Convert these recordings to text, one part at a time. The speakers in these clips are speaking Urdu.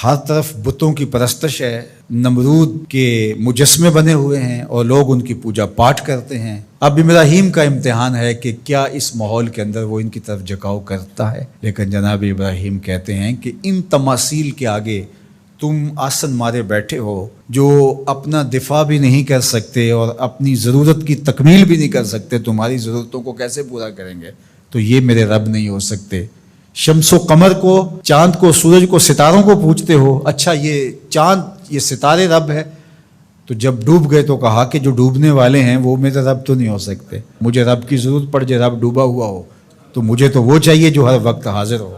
ہر طرف بتوں کی پرستش ہے، نمرود کے مجسمے بنے ہوئے ہیں اور لوگ ان کی پوجا پاٹ کرتے ہیں۔ اب ابراہیم کا امتحان ہے کہ کیا اس ماحول کے اندر وہ ان کی طرف جھکاؤ کرتا ہے، لیکن جناب ابراہیم کہتے ہیں کہ ان تماثیل کے آگے تم آسن مارے بیٹھے ہو، جو اپنا دفاع بھی نہیں کر سکتے اور اپنی ضرورت کی تکمیل بھی نہیں کر سکتے، تمہاری ضرورتوں کو کیسے پورا کریں گے؟ تو یہ میرے رب نہیں ہو سکتے۔ شمس و قمر کو، چاند کو، سورج کو، ستاروں کو پوجتے ہو، اچھا یہ چاند، یہ ستارے رب ہے؟ تو جب ڈوب گئے تو کہا کہ جو ڈوبنے والے ہیں وہ میرے رب تو نہیں ہو سکتے، مجھے رب کی ضرورت پڑ جائے، رب ڈوبا ہوا ہو تو مجھے تو وہ چاہیے جو ہر وقت حاضر ہو،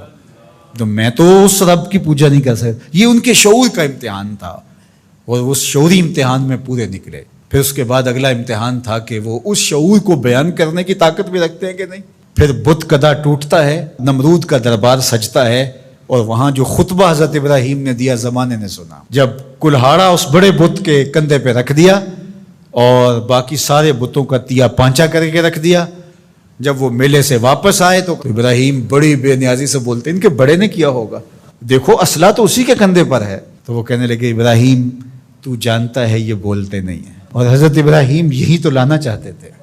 تو میں تو اس رب کی پوجا نہیں کر سکتا۔ یہ ان کے شعور کا امتحان تھا اور اس شعوری امتحان میں پورے نکلے۔ پھر اس کے بعد اگلا امتحان تھا کہ وہ اس شعور کو بیان کرنے کی طاقت بھی رکھتے ہیں کہ نہیں۔ پھر بت کدا ٹوٹتا ہے، نمرود کا دربار سجتا ہے، اور وہاں جو خطبہ حضرت ابراہیم نے دیا زمانے نے سنا، جب کلہاڑا اس بڑے بت کے کندھے پہ رکھ دیا اور باقی سارے بتوں کا تیا پانچا کر کے رکھ دیا، جب وہ میلے سے واپس آئے تو ابراہیم بڑی بے نیازی سے بولتے ان کے بڑے نے کیا ہوگا، دیکھو اسلحہ تو اسی کے کندھے پر ہے۔ تو وہ کہنے لگے ابراہیم تو جانتا ہے یہ بولتے نہیں ہیں، اور حضرت ابراہیم یہی تو لانا چاہتے تھے۔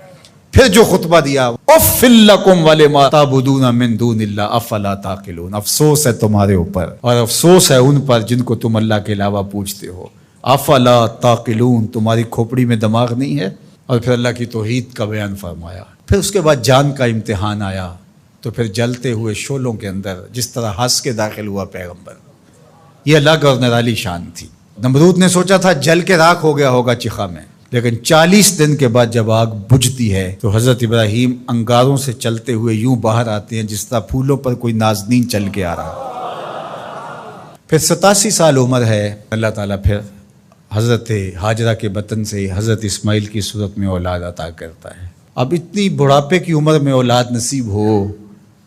پھر جو خطبہ دیا، اف لکم ولما تعبدون من دون اللہ افلا تعقلون، افسوس ہے تمہارے اوپر اور افسوس ہے ان پر جن کو تم اللہ کے علاوہ پوجتے ہو، افلا تعقلون، تمہاری کھوپڑی میں دماغ نہیں ہے۔ اور پھر اللہ کی توحید کا بیان فرمایا۔ پھر اس کے بعد جان کا امتحان آیا، تو پھر جلتے ہوئے شعلوں کے اندر جس طرح ہنس کے داخل ہوا پیغمبر، یہ الگ اور نرالی شان تھی۔ نمرود نے سوچا تھا جل کے راکھ ہو گیا ہوگا چیخا میں، لیکن 40 دن کے بعد جب آگ بجھتی ہے تو حضرت ابراہیم انگاروں سے چلتے ہوئے یوں باہر آتے ہیں جس طرح پھولوں پر کوئی نازنین چل کے آ رہا۔ پھر 87 سال عمر ہے، اللہ تعالیٰ پھر حضرت ہاجرہ کے بطن سے حضرت اسماعیل کی صورت میں اولاد عطا کرتا ہے۔ اب اتنی بڑھاپے کی عمر میں اولاد نصیب ہو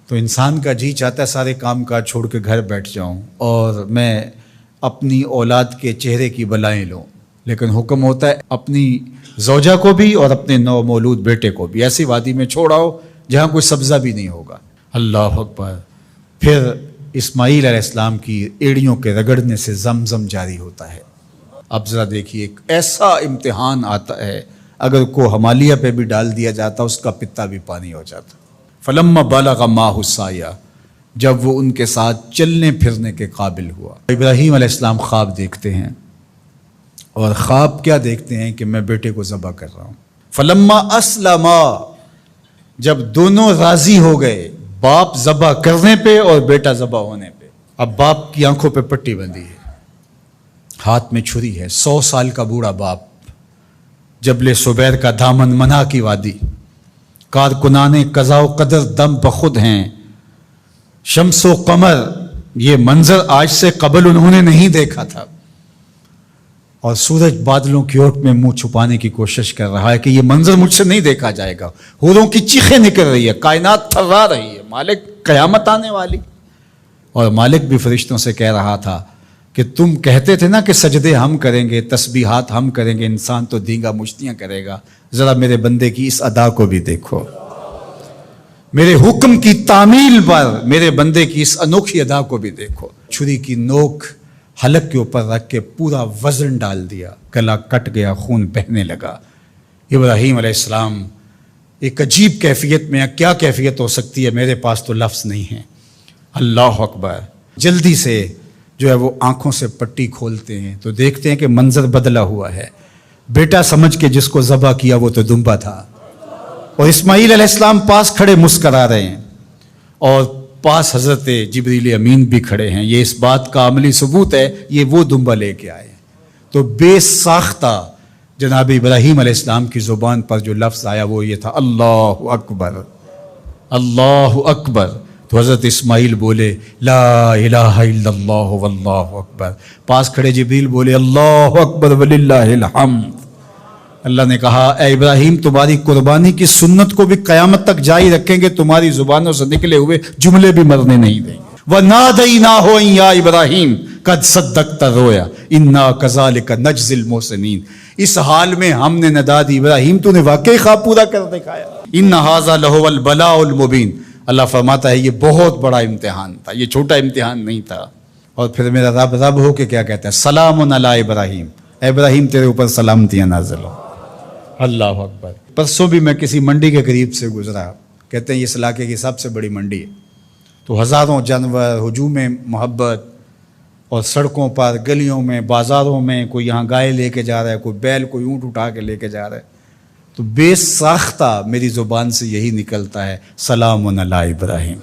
تو انسان کا جی چاہتا ہے سارے کام کاج چھوڑ کے گھر بیٹھ جاؤں اور میں اپنی اولاد کے چہرے کی بلائیں لوں، لیکن حکم ہوتا ہے اپنی زوجہ کو بھی اور اپنے نو مولود بیٹے کو بھی ایسی وادی میں چھوڑ آؤ جہاں کوئی سبزہ بھی نہیں ہوگا۔ اللہ اکبر۔ پھر اسماعیل علیہ السلام کی ایڑیوں کے رگڑنے سے زمزم جاری ہوتا ہے۔ اب ذرا دیکھیے، ایک ایسا امتحان آتا ہے اگر کو ہمالیہ پہ بھی ڈال دیا جاتا اس کا پتا بھی پانی ہو جاتا۔ فلما بلغ معہ السعی، جب وہ ان کے ساتھ چلنے پھرنے کے قابل ہوا، ابراہیم علیہ السلام خواب دیکھتے ہیں، اور خواب کیا دیکھتے ہیں کہ میں بیٹے کو ذبح کر رہا ہوں۔ فلما اسلما، جب دونوں راضی ہو گئے، باپ ذبح کرنے پہ اور بیٹا ذبح ہونے پہ، اب باپ کی آنکھوں پہ پٹی بندھی ہے، ہاتھ میں چھری ہے، 100 سال کا بوڑھا باپ، جبل سبیر کا دامن منا کی وادی، کارکنان قضاء و قدر دم بخود ہیں، شمس و قمر، یہ منظر آج سے قبل انہوں نے نہیں دیکھا تھا، اور سورج بادلوں کی اوٹ میں منہ چھپانے کی کوشش کر رہا ہے کہ یہ منظر مجھ سے نہیں دیکھا جائے گا، حوروں کی چیخیں نکل رہی ہے، کائنات تھرا رہی ہے، مالک قیامت آنے والی۔ اور مالک بھی فرشتوں سے کہہ رہا تھا کہ تم کہتے تھے نا کہ سجدے ہم کریں گے، تسبیحات ہم کریں گے، انسان تو دینگا مشتیاں کرے گا، ذرا میرے بندے کی اس ادا کو بھی دیکھو، میرے حکم کی تعمیل پر میرے بندے کی اس انوکھی ادا کو بھی دیکھو۔ چھری کی نوک حلق کے اوپر رکھ کے پورا وزن ڈال دیا، گلا کٹ گیا، خون بہنے لگا۔ ابراہیم علیہ السلام ایک عجیب کیفیت میں، کیا کیفیت ہو سکتی ہے، میرے پاس تو لفظ نہیں ہے۔ اللہ اکبر۔ جلدی سے جو ہے وہ آنکھوں سے پٹی کھولتے ہیں تو دیکھتے ہیں کہ منظر بدلا ہوا ہے، بیٹا سمجھ کے جس کو ذبح کیا وہ تو دمبا تھا، اور اسماعیل علیہ السلام پاس کھڑے مسکرا رہے ہیں، اور پاس حضرت جبریل امین بھی کھڑے ہیں۔ یہ اس بات کا عملی ثبوت ہے یہ وہ دمبا لے کے آئے۔ تو بے ساختہ جناب ابراہیم علیہ السلام کی زبان پر جو لفظ آیا وہ یہ تھا، اللہ اکبر، اللہ اکبر۔ تو حضرت اسماعیل بولے لا الہ الا اللہ واللہ اکبر، پاس کھڑے جبریل بولے اللہ اکبر وللہ الحمد۔ اللہ نے کہا اے ابراہیم تمہاری قربانی کی سنت کو بھی قیامت تک جاری رکھیں گے، تمہاری زبانوں سے نکلے ہوئے جملے بھی مرنے نہیں دیں گے۔ وَنَادَيْنَاهُ أَن يَا إِبْرَاهِيمُ قَدْ صَدَّقْتَ الرُّؤْيَا إِنَّا كَذَلِكَ نَجْزِي الْمُحْسِنِينَ، اس حال میں ہم نے ندا دی ابراہیم تو نے واقعی خواب پورا کر دکھایا۔ إِنَّ هَذَا لَهُوَ الْبَلَاءُ الْمُبِينُ، اللہ فرماتا ہے یہ بہت بڑا امتحان تھا، یہ چھوٹا امتحان نہیں تھا۔ اور پھر میرا رب رب ہو کے کیا کہتا ہے؟ سلام علی ابراہیم، اے ابراہیم تیرے اوپر سلامتیاں نازل ہو۔ اللہ اکبر۔ پرسوں بھی میں کسی منڈی کے قریب سے گزرا، کہتے ہیں اس علاقے کی سب سے بڑی منڈی ہے، تو ہزاروں جانور، ہجوم محبت، اور سڑکوں پر، گلیوں میں، بازاروں میں کوئی یہاں گائے لے کے جا رہا ہے، کوئی بیل، کوئی اونٹ اٹھا کے لے کے جا رہا ہے، تو بے ساختہ میری زبان سے یہی نکلتا ہے سلام علی ابراہیم،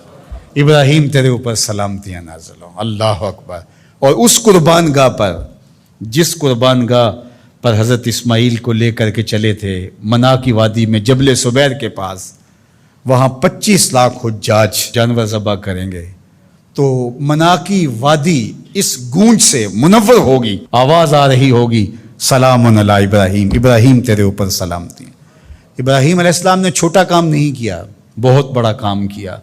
ابراہیم تیرے اوپر سلامتیاں نازل ہوں۔ اللہ اکبر۔ اور اس قربان گاہ پر، جس قربان گاہ پر حضرت اسماعیل کو لے کر کے چلے تھے، منا کی وادی میں جبل سبیر کے پاس، وہاں 25 لاکھ حجاج جانور ذبح کریں گے، تو منا کی وادی اس گونج سے منور ہوگی، آواز آ رہی ہوگی سلام علی ابراہیم، ابراہیم تیرے اوپر سلامتی۔ ابراہیم علیہ السلام نے چھوٹا کام نہیں کیا، بہت بڑا کام کیا،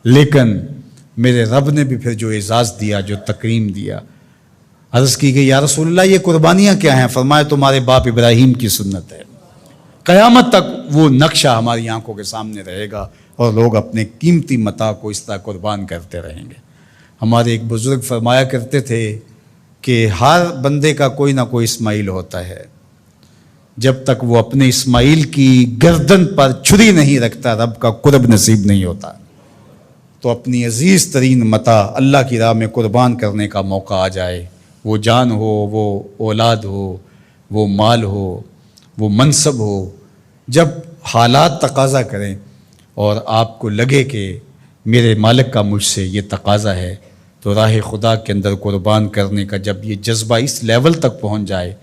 لیکن میرے رب نے بھی پھر جو اعزاز دیا، جو تکریم دیا، عرض کی گئی یا رسول اللہ یہ قربانیاں کیا ہیں؟ فرمایا تمہارے باپ ابراہیم کی سنت ہے، قیامت تک وہ نقشہ ہماری آنکھوں کے سامنے رہے گا، اور لوگ اپنے قیمتی متاع کو اس طرح قربان کرتے رہیں گے۔ ہمارے ایک بزرگ فرمایا کرتے تھے کہ ہر بندے کا کوئی نہ کوئی اسماعیل ہوتا ہے، جب تک وہ اپنے اسماعیل کی گردن پر چھری نہیں رکھتا رب کا قرب نصیب نہیں ہوتا۔ تو اپنی عزیز ترین متاع اللہ کی راہ میں قربان کرنے کا موقع آ جائے، وہ جان ہو، وہ اولاد ہو، وہ مال ہو، وہ منصب ہو، جب حالات تقاضا کریں اور آپ کو لگے کہ میرے مالک کا مجھ سے یہ تقاضا ہے، تو راہ خدا کے اندر قربان کرنے کا جب یہ جذبہ اس لیول تک پہنچ جائے،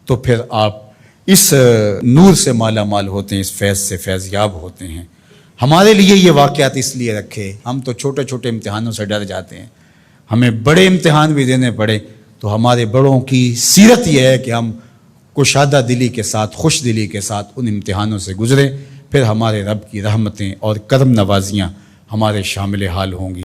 تو پھر آپ اس نور سے مالا مال ہوتے ہیں، اس فیض سے فیض یاب ہوتے ہیں۔ ہمارے لیے یہ واقعات اس لیے رکھے، ہم تو چھوٹے چھوٹے امتحانوں سے ڈر جاتے ہیں، ہمیں بڑے امتحان بھی دینے پڑے تو ہمارے بڑوں کی سیرت یہ ہے کہ ہم کشادہ دلی کے ساتھ، خوش دلی کے ساتھ ان امتحانوں سے گزریں، پھر ہمارے رب کی رحمتیں اور کرم نوازیاں ہمارے شامل حال ہوں گی۔